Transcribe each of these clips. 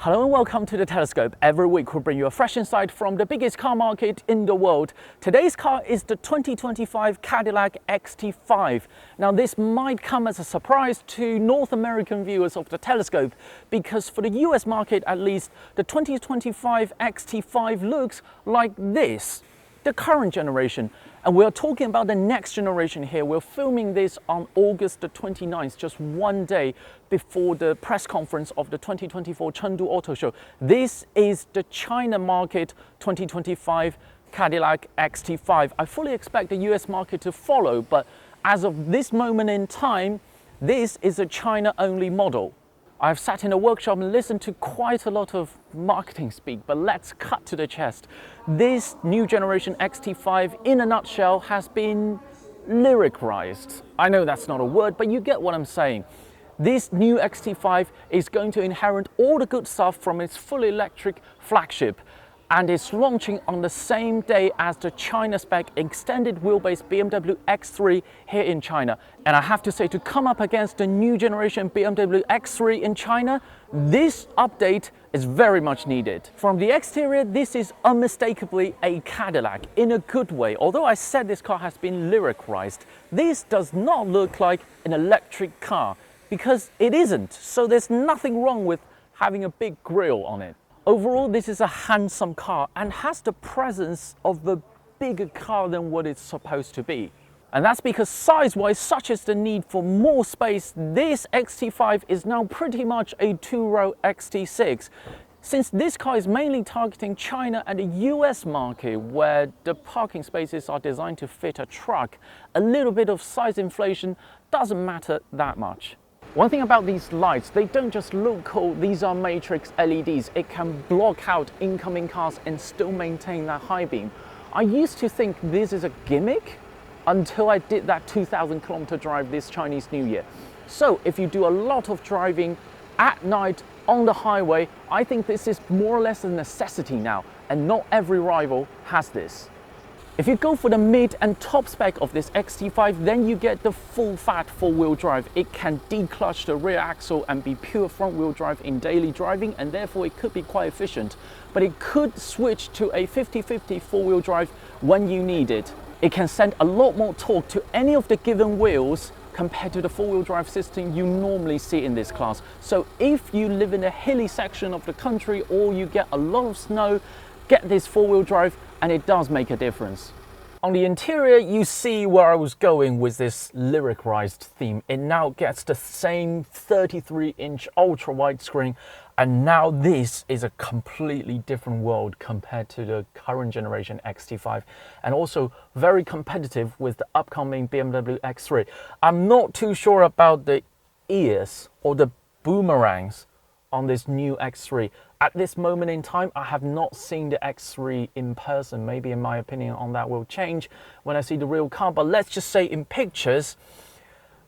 Hello and welcome to The Telescope. Every week we'll bring you a fresh insight from the biggest car market in the world. Today's car is the 2025 Cadillac XT5. Now this might come as a surprise to North American viewers of The Telescope because for the US market at least, the 2025 XT5 looks like this, the current generation. And we're talking about the next generation here. We're filming this on August the 29th, just one day before the press conference of the 2024 Chengdu Auto Show. This is the China market 2025 Cadillac XT5. I fully expect the US market to follow, but as of this moment in time, this is a China-only model. I've sat in a workshop and listened to quite a lot of marketing speak, but let's cut to the chest. This new generation XT5, in a nutshell, has been lyricized. I know that's not a word, but you get what I'm saying. This new XT5 is going to inherit all the good stuff from its fully electric flagship, and it's launching on the same day as the China spec extended wheelbase BMW X3 here in China. And I have to say, to come up against the new generation BMW X3 in China, this update is very much needed. From the exterior, this is unmistakably a Cadillac in a good way. Although I said this car has been lyricized, this does not look like an electric car because it isn't. So there's nothing wrong with having a big grille on it. Overall, this is a handsome car and has the presence of a bigger car than what it's supposed to be. And that's because size-wise, such as the need for more space, this XT5 is now pretty much a two-row XT6. Since this car is mainly targeting China and the US market, where the parking spaces are designed to fit a truck, a little bit of size inflation doesn't matter that much. One thing about these lights, they don't just look cool, these are matrix LEDs. It can block out incoming cars and still maintain that high beam. I used to think this is a gimmick until I did that 2,000 kilometer drive this Chinese New Year. So if you do a lot of driving at night on the highway, I think this is more or less a necessity now, and not every rival has this. If you go for the mid and top spec of this XT5, then you get the full-fat four-wheel drive. It can declutch the rear axle and be pure front-wheel drive in daily driving, and therefore it could be quite efficient. But it could switch to a 50-50 four-wheel drive when you need it. It can send a lot more torque to any of the given wheels compared to the four-wheel drive system you normally see in this class. So if you live in a hilly section of the country or you get a lot of snow, get this four-wheel drive and it does make a difference. On the interior, you see where I was going with this lyricized theme. It now gets the same 33-inch ultra-wide screen, and now this is a completely different world compared to the current generation XT5, and also very competitive with the upcoming BMW X3. I'm not too sure about the ears or the boomerangs on this new X3. At this moment in time, I have not seen the X3 in person. Maybe in my opinion on that will change when I see the real car, but let's just say in pictures,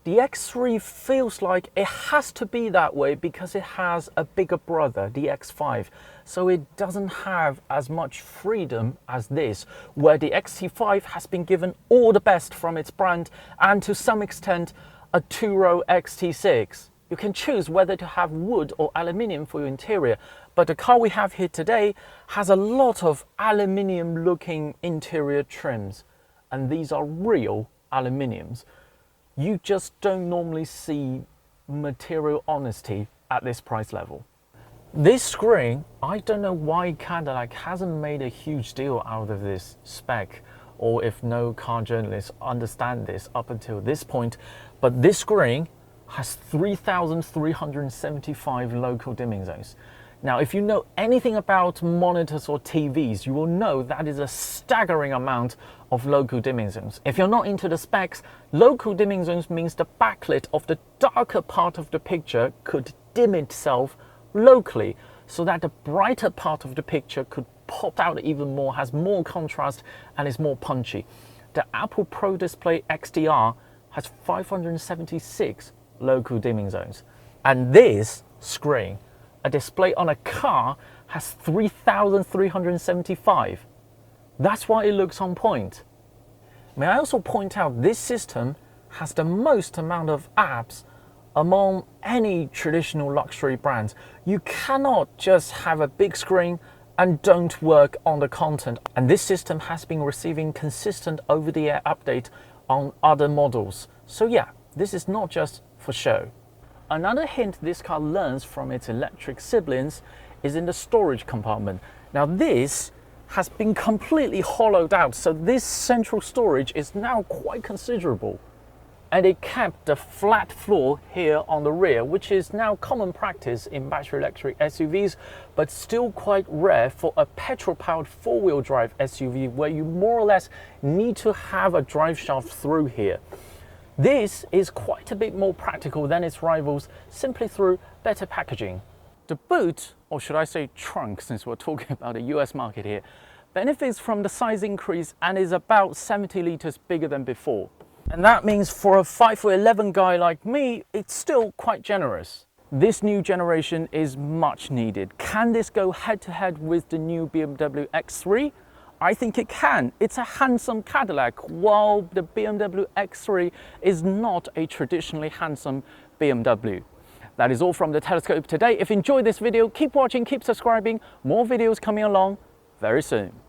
the X3 feels like it has to be that way because it has a bigger brother, the X5. So it doesn't have as much freedom as this, where the XT5 has been given all the best from its brand and to some extent a two-row XT6. You can choose whether to have wood or aluminium for your interior, but the car we have here today has a lot of aluminium looking interior trims, and these are real aluminiums. You just don't normally see material honesty at this price level. This screen, I don't know why Cadillac hasn't made a huge deal out of this spec, or if no car journalists understand this up until this point, but this screen has 3,375 local dimming zones. Now, if you know anything about monitors or TVs, you will know that is a staggering amount of local dimming zones. If you're not into the specs, local dimming zones means the backlit of the darker part of the picture could dim itself locally, so that the brighter part of the picture could pop out even more, has more contrast, and is more punchy. The Apple Pro Display XDR has 576 local dimming zones, and this screen, a display on a car, has 3,375. That's why it looks on point. May I also point out this system has the most amount of apps Among any traditional luxury brands, you cannot just have a big screen and don't work on the content. And this system has been receiving consistent over-the-air update on other models. So yeah, this is not just for show. Another hint this car learns from its electric siblings is in the storage compartment. Now this has been completely hollowed out, so this central storage is now quite considerable. And it kept the flat floor here on the rear, which is now common practice in battery electric SUVs, but still quite rare for a petrol-powered four-wheel drive SUV where you more or less need to have a drive shaft through here. This is quite a bit more practical than its rivals simply through better packaging. The boot, or should I say trunk, since we're talking about the US market here, benefits from the size increase and is about 70 litres bigger than before. And that means for a 5'11" guy like me, it's still quite generous. This new generation is much needed. Can this go head to head with the new BMW X3? I think it can. It's a handsome Cadillac, while the BMW X3 is not a traditionally handsome BMW. That is all from the Telescope today. If you enjoyed this video, keep watching, keep subscribing. More videos coming along very soon.